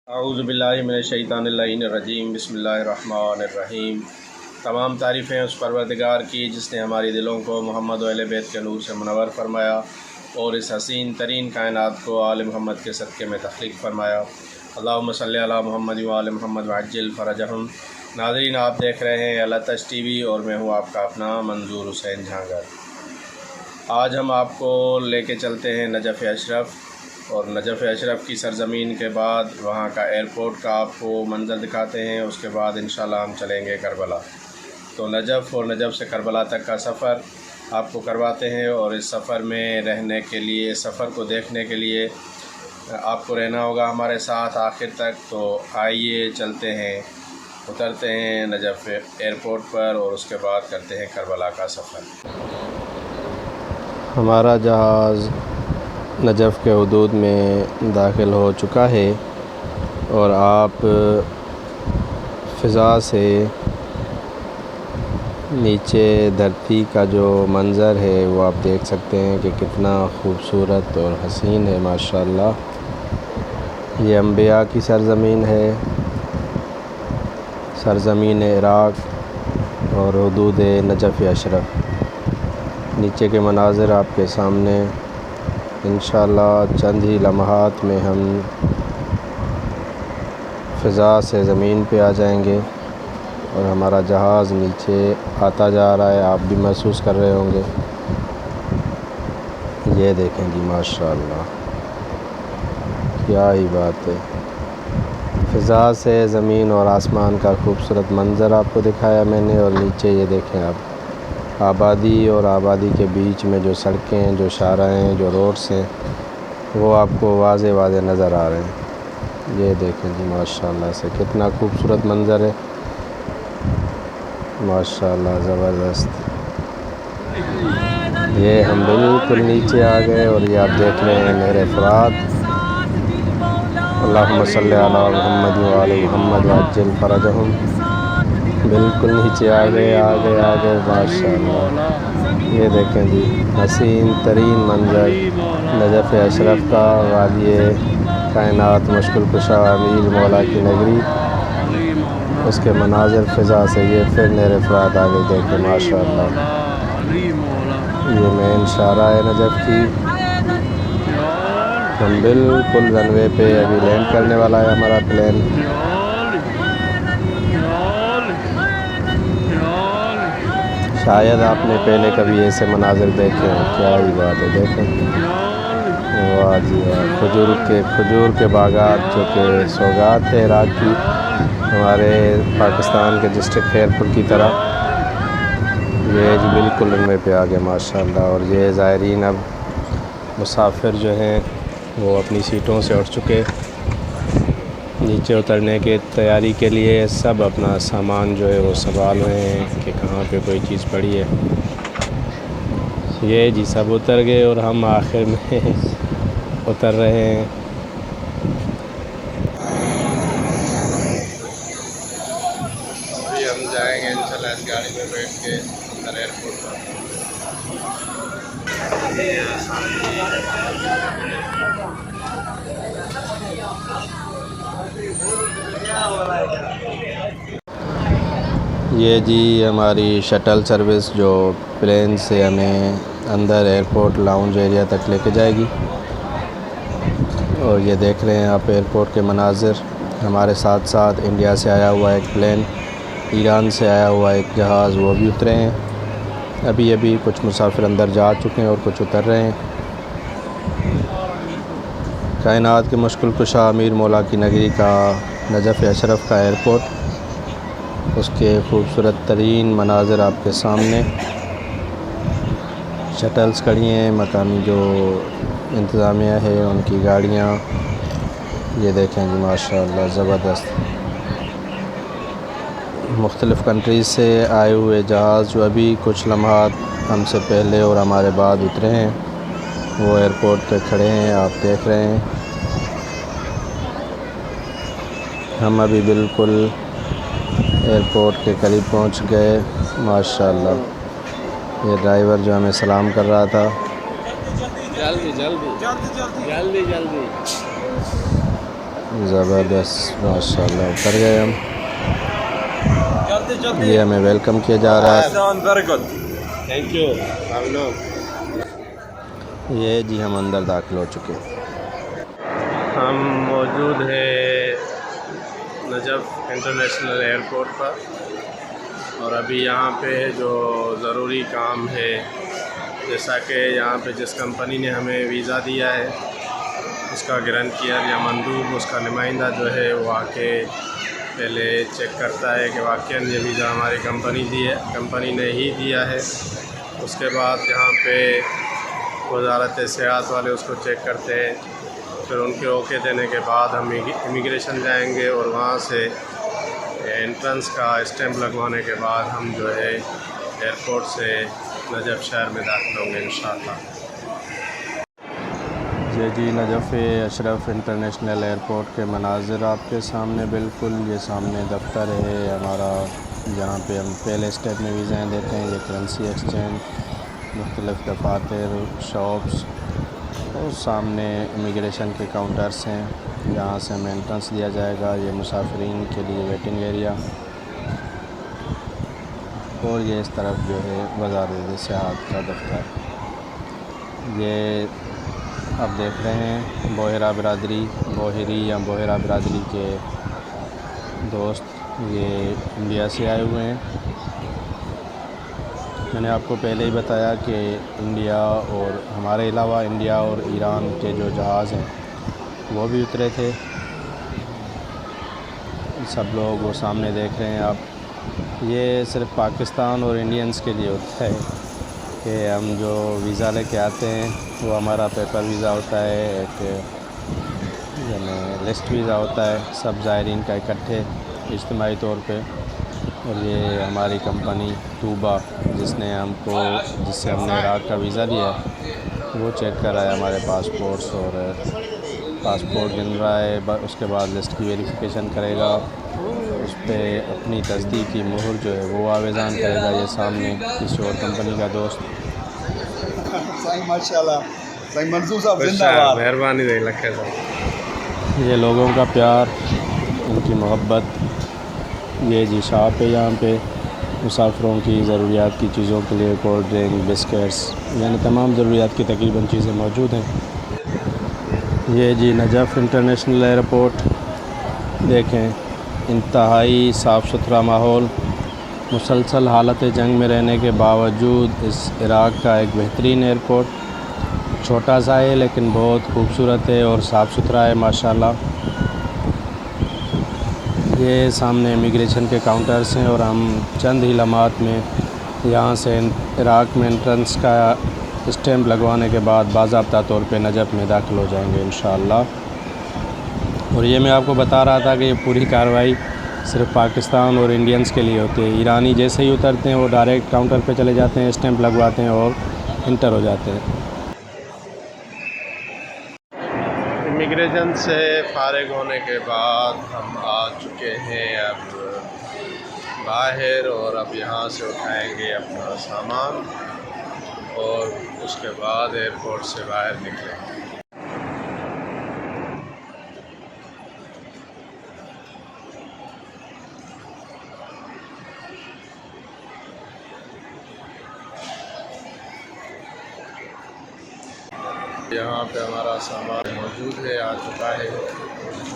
اعوذ باللہ من الشیطان الرجیم بسم اللہ الرحمن الرحیم۔ تمام تعریفیں اس پروردگار کی جس نے ہماری دلوں کو محمد و اہل بیت کے نور سے منور فرمایا اور اس حسین ترین کائنات کو آل محمد کے صدقے میں تخلیق فرمایا۔ اللہم صلی علی محمد و آل محمد وعجل فرجہم۔ ناظرین، آپ دیکھ رہے ہیں التش ٹی وی اور میں ہوں آپ کا اپنا منظور حسین جھانگر۔ آج ہم آپ کو لے کے چلتے ہیں نجف اشرف، اور نجف اشرف کی سرزمین کے بعد وہاں کا ایئرپورٹ کا آپ کو منظر دکھاتے ہیں۔ اس کے بعد انشاءاللہ ہم چلیں گے کربلا۔ تو نجف اور نجف سے کربلا تک کا سفر آپ کو کرواتے ہیں، اور اس سفر میں رہنے کے لیے، سفر کو دیکھنے کے لیے آپ کو رہنا ہوگا ہمارے ساتھ آخر تک۔ تو آئیے چلتے ہیں، اترتے ہیں نجف ایئرپورٹ پر اور اس کے بعد کرتے ہیں کربلا کا سفر۔ ہمارا جہاز نجف کے حدود میں داخل ہو چکا ہے، اور آپ فضا سے نیچے دھرتی کا جو منظر ہے وہ آپ دیکھ سکتے ہیں کہ کتنا خوبصورت اور حسین ہے ماشاءاللہ۔ یہ انبیاء کی سرزمین ہے، سرزمین عراق اور حدود نجف اشرف۔ نیچے کے مناظر آپ کے سامنے، انشاءاللہ چند ہی لمحات میں ہم فضا سے زمین پہ آ جائیں گے، اور ہمارا جہاز نیچے آتا جا رہا ہے۔ آپ بھی محسوس کر رہے ہوں گے۔ یہ دیکھیں جی ماشاءاللہ، کیا ہی بات ہے۔ فضا سے زمین اور آسمان کا خوبصورت منظر آپ کو دکھایا میں نے، اور نیچے یہ دیکھیں آپ، آبادی اور آبادی کے بیچ میں جو سڑکیں، جو شاہراہیں، جو روڈس ہیں، وہ آپ کو واضح واضح نظر آ رہے ہیں۔ یہ دیکھیں جی ماشاءاللہ سے کتنا خوبصورت منظر ہے، ماشاءاللہ زبردست۔ یہ ہم بالکل نیچے آ گئے، اور یہ آپ دیکھ رہے ہیں نہر فرات۔ اللہم صلی علی محمد و آل محمد وعجل فرجہم۔ بالکل نیچے آ گئے ماشاءاللہ۔ یہ دیکھیں جی حسین ترین منظر نجف اشرف کا، والی کائنات مشکل کشا امیر مولا کی نگری، اس کے مناظر فضا سے۔ یہ پھر نہر فرات آگے دیکھیں ماشاءاللہ۔ یہ مین شاہراہ ہے نجف کی۔ ہم بالکل رن وے پہ ابھی لینڈ کرنے والا ہے ہمارا پلین۔ شاید آپ نے پہلے کبھی ایسے مناظر دیکھے ہیں، کیا ہی بات ہے۔ دیکھیں واہ جی واہ، کھجور کے باغات، جو کہ سوگات ہے عراق کی، ہمارے پاکستان کے ڈسٹرکٹ خیرپور کی طرح۔ یہ جی بالکل رن وے پہ آ گئے ماشاءاللہ، اور یہ زائرین اب مسافر جو ہیں وہ اپنی سیٹوں سے اٹھ چکے، نیچے اترنے کے تیاری کے لیے سب اپنا سامان جو ہے وہ سنبھال رہے ہیں کہ کہاں پہ کوئی چیز پڑی ہے۔ یہ جی سب اتر گئے، اور ہم آخر میں اتر رہے ہیں۔ ابھی ہم جائیں گے انشاءاللہ اس گاڑی میں بیٹھ کے اندر ایئرپورٹ پر۔ یہ جی ہماری شٹل سروس جو پلین سے ہمیں اندر ایئرپورٹ لاؤنج ایریا تک لے کے جائے گی، اور یہ دیکھ رہے ہیں آپ ایئرپورٹ کے مناظر۔ ہمارے ساتھ ساتھ انڈیا سے آیا ہوا ایک پلین، ایران سے آیا ہوا ایک جہاز، وہ بھی اترے ہیں۔ ابھی کچھ مسافر اندر جا چکے ہیں اور کچھ اتر رہے ہیں۔ کائنات کے مشکل کشا امیر مولا کی نگری کا نجف اشرف کا ایئرپورٹ، اس کے خوبصورت ترین مناظر آپ کے سامنے۔ شٹلز کھڑی ہیں، مقامی جو انتظامیہ ہے ان کی گاڑیاں۔ یہ دیکھیں جی ماشاءاللہ زبردست، مختلف کنٹریز سے آئے ہوئے جہاز جو ابھی کچھ لمحات ہم سے پہلے اور ہمارے بعد اترے ہیں، وہ ایئرپورٹ پہ کھڑے ہیں، آپ دیکھ رہے ہیں۔ ہم ابھی بالکل ایئرپورٹ کے قریب پہنچ گئے ماشاءاللہ۔ یہ ڈرائیور جو ہمیں سلام کر رہا تھا، زبردست ماشاءاللہ. اتر گئے ہم. یہ ہمیں ویلکم کیا جا رہا ہے. Thank you. یہ جی ہم اندر داخل ہو چکے. ہم موجود ہیں نجف انٹرنیشنل ایئرپورٹ پر، اور ابھی یہاں پہ جو ضروری کام ہے، جیسا کہ یہاں پہ جس کمپنی نے ہمیں ویزا دیا ہے اس کا گرانٹیئر یا مندوب، اس کا نمائندہ جو ہے وہ آ کے پہلے چیک کرتا ہے کہ واقعاً یہ ویزا ہماری کمپنی نے ہی دیا ہے. اس کے بعد یہاں پہ وزارت سیاحت والے اس کو چیک کرتے ہیں. پھر ان کے اوکے دینے کے بعد ہم امیگریشن جائیں گے، اور وہاں سے انٹرنس کا اسٹیمپ لگوانے کے بعد ہم جو ہے ایئرپورٹ سے نجف شہر میں داخل ہوں گے انشاءاللہ. یہ جی نجف اشرف انٹرنیشنل ایئرپورٹ کے مناظر آپ کے سامنے. بالکل یہ سامنے دفتر ہے ہمارا، جہاں پہ ہم پہلے اسٹیپ میں ویزائیں دیتے ہیں. یہ کرنسی ایکسچینج، مختلف دفاتر، شاپس، اور سامنے امیگریشن کے کاؤنٹرس ہیں جہاں سے ہمیں انٹرنس دیا جائے گا. یہ مسافرین کے لیے ویٹنگ ایریا، اور یہ اس طرف جو ہے وزارت سیاحت کا دفتر. یہ آپ دیکھ رہے ہیں بوہرہ برادری، بوہری یا بوہرہ برادری کے دوست یہ انڈیا سے آئے ہوئے ہیں. میں نے آپ کو پہلے ہی بتایا کہ انڈیا اور ہمارے علاوہ انڈیا اور ایران کے جو جہاز ہیں وہ بھی اترے تھے. سب لوگ وہ سامنے دیکھ رہے ہیں آپ. یہ صرف پاکستان اور انڈینز کے لیے ہوتا ہے کہ ہم جو ویزا لے کے آتے ہیں وہ ہمارا پیپر ویزا ہوتا ہے، ایک یعنی لسٹ ویزا ہوتا ہے سب زائرین کا اکٹھے اجتماعی طور پہ. اور یہ ہماری کمپنی طوبہ جس سے ہم نے عراق کا ویزا لیا ہے، وہ چیک کر رہا ہے ہمارے پاسپورٹس، اور پاسپورٹ گن رہا ہے. اس کے بعد لسٹ کی ویریفیکیشن کرے گا، اس پہ اپنی تصدیق کی مہر جو ہے وہ آویزان کرے گا. یہ سامنے کسی اور کمپنی کا دوست. ماشاءاللہ منظور صاحب زندہ باد. مہربانی رہی لکھے صاحب. یہ لوگوں کا پیار، ان کی محبت. یہ جی شاپ ہے یہاں پہ مسافروں کی ضروریات کی چیزوں کے لیے کولڈ ڈرنک، بسکٹس، یعنی تمام ضروریات کی تقریباً چیزیں موجود ہیں. یہ جی نجف انٹرنیشنل ایئرپورٹ دیکھیں، انتہائی صاف ستھرا ماحول. مسلسل حالت جنگ میں رہنے کے باوجود اس عراق کا ایک بہترین ایئرپورٹ. چھوٹا سا ہے لیکن بہت خوبصورت ہے اور صاف ستھرا ہے ماشاءاللہ. یہ سامنے امیگریشن کے کاؤنٹرس ہیں، اور ہم چند ہی لمحات میں یہاں سے عراق میں انٹرنس کا اسٹیمپ لگوانے کے بعد باضابطہ طور پہ نجف میں داخل ہو جائیں گے انشاءاللہ. اور یہ میں آپ کو بتا رہا تھا کہ یہ پوری کارروائی صرف پاکستان اور انڈینز کے لیے ہوتی ہے. ایرانی جیسے ہی اترتے ہیں وہ ڈائریکٹ کاؤنٹر پہ چلے جاتے ہیں، اسٹیمپ لگواتے ہیں اور انٹر ہو جاتے ہیں. امیگریشن سے فارغ ہونے کے بعد ہم آ چکے ہیں اب باہر، اور اب یہاں سے اٹھائیں گے اپنا سامان، اور اس کے بعد ایئرپورٹ سے باہر نکلیں گے. یہاں پہ ہمارا سامان موجود ہے، آ چکا ہے.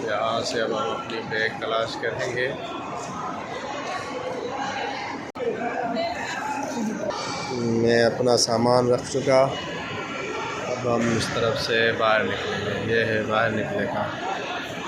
یہاں سے اب ہم اپنی بیگ تلاش کریں گے. میں اپنا سامان رکھ چکا، اب ہم اس طرف سے باہر نکلیں گے. یہ ہے باہر نکلنے کا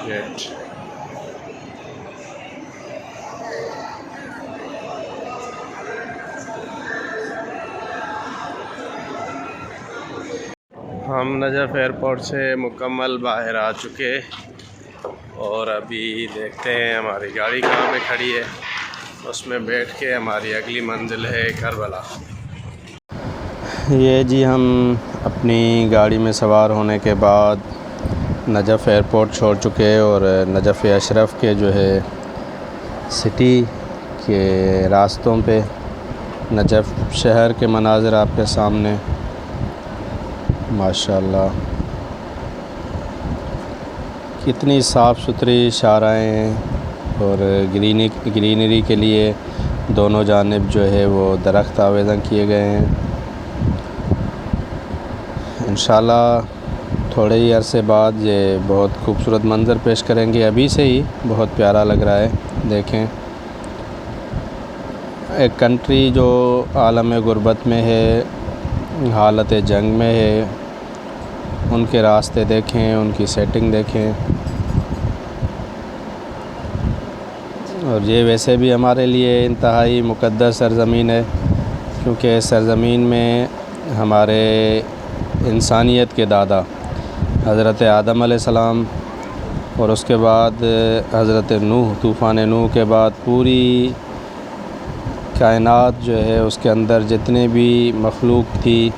گیٹ. ہم نجف ایئرپورٹ سے مکمل باہر آ چکے، اور ابھی دیکھتے ہیں ہماری گاڑی کہاں پہ کھڑی ہے. اس میں بیٹھ کے ہماری اگلی منزل ہے کربلا. یہ جی ہم اپنی گاڑی میں سوار ہونے کے بعد نجف ایئرپورٹ چھوڑ چکے، اور نجف اشرف کے جو ہے سٹی کے راستوں پہ نجف شہر کے مناظر آپ کے سامنے ماشاءاللہ. کتنی صاف ستھری شاہراہیں ہیں اور گرینری کے لیے دونوں جانب جو ہے وہ درخت آویزاں کیے گئے ہیں۔ انشاءاللہ تھوڑے ہی عرصے بعد یہ بہت خوبصورت منظر پیش کریں گے۔ ابھی سے ہی بہت پیارا لگ رہا ہے۔ دیکھیں، ایک کنٹری جو عالم غربت میں ہے، حالت جنگ میں ہے، ان کے راستے دیکھیں، ان کی سیٹنگ دیکھیں۔ اور یہ ویسے بھی ہمارے لیے انتہائی مقدس سرزمین ہے، کیونکہ اس سرزمین میں ہمارے انسانیت کے دادا حضرت آدم علیہ السلام اور اس کے بعد حضرت نوح، طوفان نوح کے بعد پوری کائنات جو ہے اس کے اندر جتنے بھی مخلوق تھی،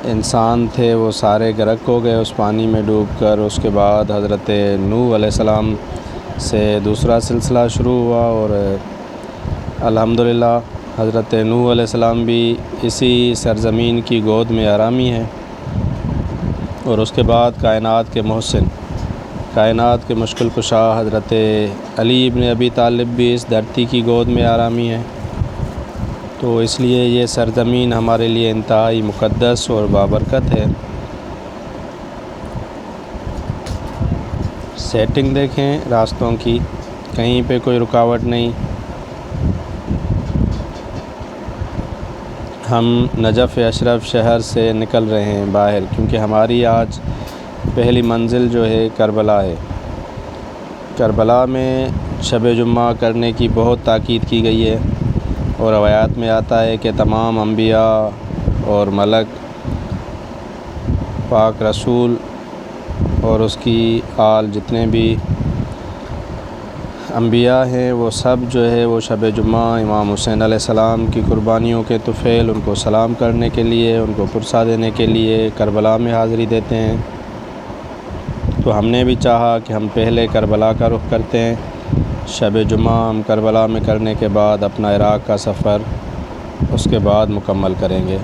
انسان تھے، وہ سارے غرق ہو گئے اس پانی میں ڈوب کر۔ اس کے بعد حضرت نوح علیہ السلام سے دوسرا سلسلہ شروع ہوا اور الحمدللہ حضرت نوح علیہ السلام بھی اسی سرزمین کی گود میں آرامی ہیں۔ اور اس کے بعد کائنات کے محسن، کائنات کے مشکل کشا حضرت علی ابن ابی طالب بھی اس دھرتی کی گود میں آرامی ہیں۔ تو اس لیے یہ سرزمین ہمارے لیے انتہائی مقدس اور بابرکت ہے۔ سیٹنگ دیکھیں راستوں کی، کہیں پہ کوئی رکاوٹ نہیں۔ ہم نجف اشرف شہر سے نکل رہے ہیں باہر، کیونکہ ہماری آج پہلی منزل جو ہے کربلا ہے۔ کربلا میں شب جمعہ کرنے کی بہت تاکید کی گئی ہے، اور روایات میں آتا ہے کہ تمام انبیاء اور ملک، پاک رسول اور اس کی آل جتنے بھی انبیاء ہیں، وہ سب جو ہے وہ شب جمعہ امام حسین علیہ السلام کی قربانیوں کے طفیل ان کو سلام کرنے کے لیے، ان کو پرسہ دینے کے لیے کربلا میں حاضری دیتے ہیں۔ تو ہم نے بھی چاہا کہ ہم پہلے کربلا کا رخ کرتے ہیں، شب جمعہ ہم کربلا میں کرنے کے بعد اپنا عراق کا سفر اس کے بعد مکمل کریں گے۔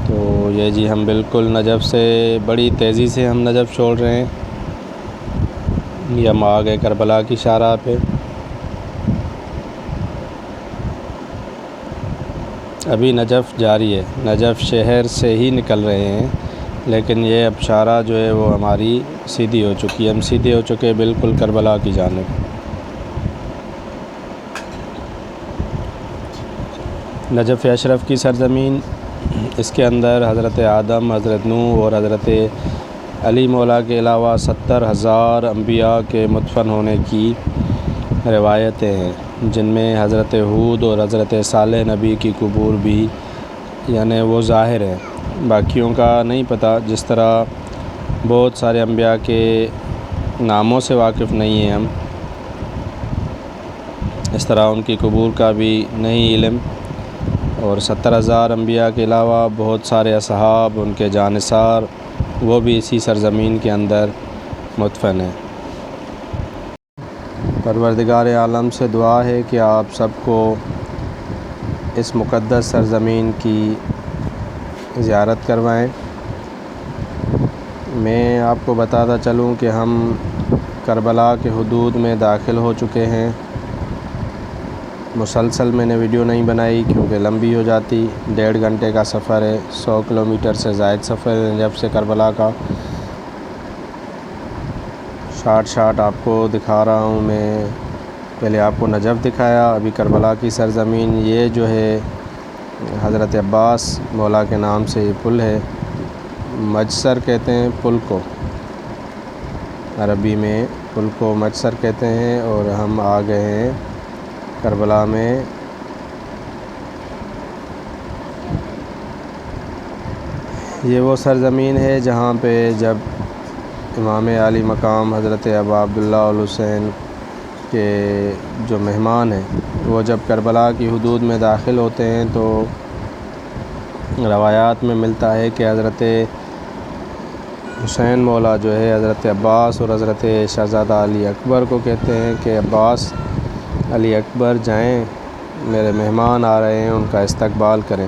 تو یہ جی ہم بالکل نجف سے بڑی تیزی سے ہم نجف چھوڑ رہے ہیں۔ یہ ہم آ گئے کربلا کی شاہراہ پہ۔ ابھی نجف جاری ہے، نجف شہر سے ہی نکل رہے ہیں، لیکن یہ اب شاہراہ جو ہے وہ ہماری سیدھی ہو چکی ہے، ہم سیدھے ہو چکے بالکل کربلا کی جانب۔ نجف اشرف کی سرزمین، اس کے اندر حضرت آدم، حضرت نوح اور حضرت علی مولا کے علاوہ 70,000 انبیاء کے مدفن ہونے کی روایتیں ہیں، جن میں حضرت ہود اور حضرت صالح نبی کی قبور بھی یعنی وہ ظاہر ہے، باقیوں کا نہیں پتہ۔ جس طرح بہت سارے انبیاء کے ناموں سے واقف نہیں ہیں ہم، اس طرح ان کی قبور کا بھی نہیں علم۔ اور 70,000 انبیاء کے علاوہ بہت سارے اصحاب، ان کے جانثار، وہ بھی اسی سرزمین کے اندر مدفن ہیں۔ پروردگار عالم سے دعا ہے کہ آپ سب کو اس مقدس سرزمین کی زیارت کروائیں۔ میں آپ کو بتاتا چلوں کہ ہم کربلا کے حدود میں داخل ہو چکے ہیں۔ مسلسل میں نے ویڈیو نہیں بنائی کیونکہ لمبی ہو جاتی، 1.5 گھنٹے کا سفر ہے، 100 کلومیٹر سے زائد سفر ہے نجف سے کربلا کا۔ شارٹ آپ کو دکھا رہا ہوں میں، پہلے آپ کو نجف دکھایا، ابھی کربلا کی سرزمین۔ یہ جو ہے حضرت عباس مولا کے نام سے یہ پل ہے، مجسر کہتے ہیں پل کو، عربی میں پل کو مجسر کہتے ہیں۔ اور ہم آ گئے ہیں کربلا میں۔ یہ وہ سرزمین ہے جہاں پہ جب امام عالی مقام حضرت ابا عبداللہ الحسین کے جو مہمان ہیں، وہ جب کربلا کی حدود میں داخل ہوتے ہیں تو روایات میں ملتا ہے کہ حضرت حسین مولا جو ہے حضرت عباس اور حضرت شہزادہ علی اکبر کو کہتے ہیں کہ عباس، علی اکبر جائیں، میرے مہمان آ رہے ہیں، ان کا استقبال کریں۔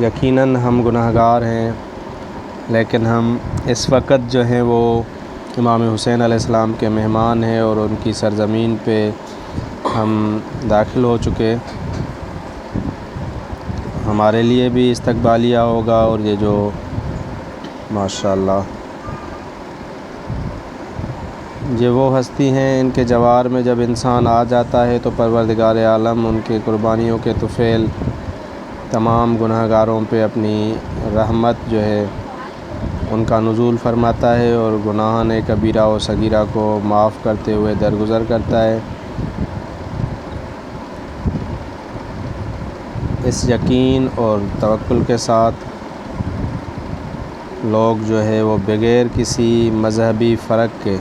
یقیناً ہم گناہگار ہیں، لیکن ہم اس وقت جو ہیں وہ امام حسین علیہ السلام کے مہمان ہیں اور ان کی سرزمین پہ ہم داخل ہو چکے. ہمارے لیے بھی استقبالیہ ہوگا اور یہ جو ماشاءاللہ یہ وہ ہستی ہیں، ان کے جوار میں جب انسان آ جاتا ہے تو پروردگار عالم ان کے قربانیوں کے طفیل تمام گناہ گاروں پہ اپنی رحمت جو ہے ان کا نزول فرماتا ہے اور گناہان کبیرہ و صغیرہ کو معاف کرتے ہوئے درگزر کرتا ہے. اس یقین اور توکل کے ساتھ لوگ جو ہے وہ بغیر کسی مذہبی فرق کے،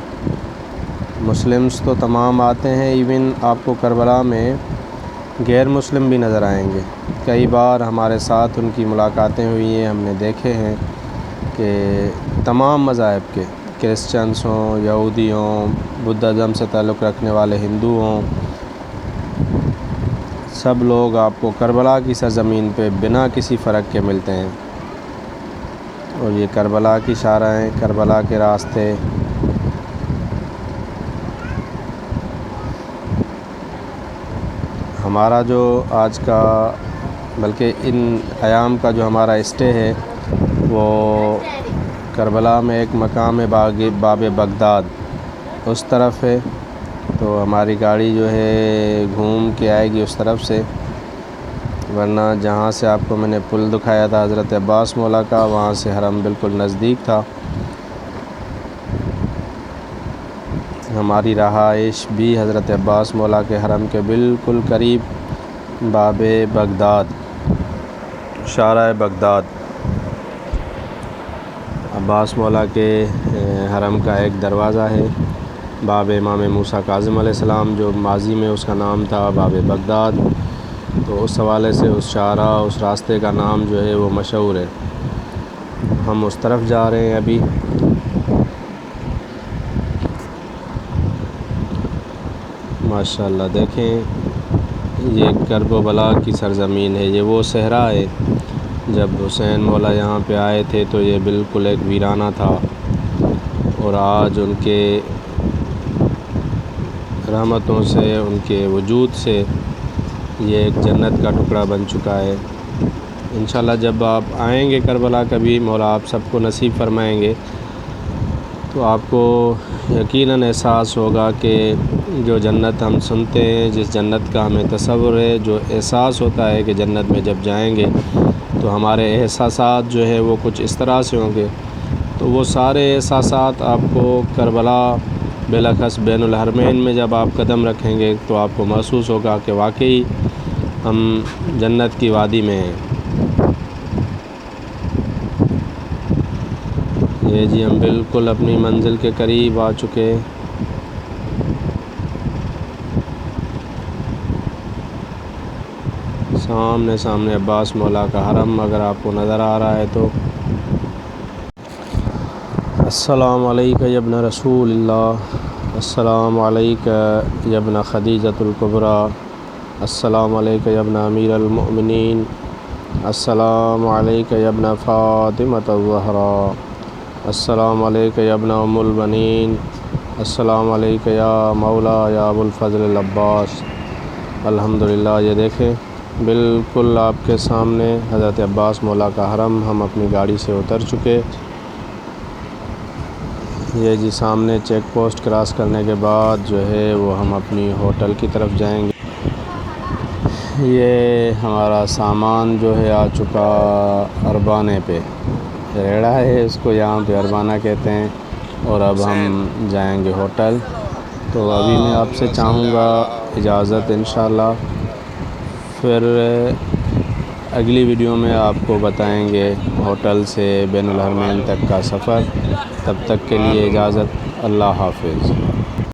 مسلمس تو تمام آتے ہیں، ایون آپ کو کربلا میں غیر مسلم بھی نظر آئیں گے. کئی بار ہمارے ساتھ ان کی ملاقاتیں ہوئی ہیں، ہم نے دیکھے ہیں کہ تمام مذاہب کے، کرسچنس ہوں، یہودی ہوں، بدھازم سے تعلق رکھنے والے ہندو ہوں، سب لوگ آپ کو کربلا کی سرزمین پہ بنا کسی فرق کے ملتے ہیں. اور یہ کربلا کی شاہراہیں، کربلا کے راستے، ہمارا جو آج کا بلکہ ان ایام کا جو ہمارا اسٹے ہے وہ کربلا میں ایک مقام باب بغداد اس طرف ہے. تو ہماری گاڑی جو ہے گھوم کے آئے گی اس طرف سے، ورنہ جہاں سے آپ کو میں نے پل دکھایا تھا حضرت عباس مولا کا، وہاں سے حرم بالکل نزدیک تھا. ہماری رہائش بھی حضرت عباس مولا کے حرم کے بالکل قریب باب بغداد، شارع بغداد، عباس مولا کے حرم کا ایک دروازہ ہے، باب امام موسیٰ کاظم علیہ السلام، جو ماضی میں اس کا نام تھا باب بغداد. تو اس حوالے سے اس شارع، اس راستے کا نام جو ہے وہ مشہور ہے. ہم اس طرف جا رہے ہیں ابھی. ماشاءاللہ دیکھیں یہ کرب و بلا کی سرزمین ہے، یہ وہ صحرا ہے. جب حسین مولا یہاں پہ آئے تھے تو یہ بالکل ایک ویرانہ تھا، اور آج ان کے رحمتوں سے، ان کے وجود سے یہ ایک جنت کا ٹکڑا بن چکا ہے. انشاءاللہ جب آپ آئیں گے کربلا کبھی، مولا آپ سب کو نصیب فرمائیں گے، تو آپ کو یقیناً احساس ہوگا کہ جو جنت ہم سنتے ہیں، جس جنت کا ہمیں تصور ہے، جو احساس ہوتا ہے کہ جنت میں جب جائیں گے تو ہمارے احساسات جو ہے وہ کچھ اس طرح سے ہوں گے. تو وہ سارے احساسات آپ کو کربلا بالاخص بین الحرمین میں جب آپ قدم رکھیں گے تو آپ کو محسوس ہوگا کہ واقعی ہم جنت کی وادی میں ہیں. یہ جی ہم بالکل اپنی منزل کے قریب آ چکے. سامنے عباس مولا کا حرم اگر آپ کو نظر آ رہا ہے تو. السلام علیکم یا ابن رسول اللہ، السلام علیکم یا ابن خدیجۃ الکبریٰ، السلام علیکم یا ابن امیر المؤمنین، السلام علیکم یا ابن فاطمۃ الزہراء، السلام علیکم یا ابن ام البنین، السلام علیکم یا مولا یا ابو الفضل العباس. الحمدللہ یہ دیکھیں بالکل آپ کے سامنے حضرت عباس مولا کا حرم. ہم اپنی گاڑی سے اتر چکے. یہ جی سامنے چیک پوسٹ کراس کرنے کے بعد جو ہے وہ ہم اپنی ہوٹل کی طرف جائیں گے. یہ ہمارا سامان جو ہے آ چکا اربانے پہ، ریڑھا ہے اس کو یہاں پہ اربانہ کہتے ہیں. اور اب ہم جائیں گے ہوٹل. تو ابھی میں آپ سے چاہوں گا اجازت انشاءاللہ، پھر اگلی ویڈیو میں آپ کو بتائیں گے ہوٹل سے بین الحرمین تک کا سفر. تب تک کے لیے اجازت، اللہ حافظ.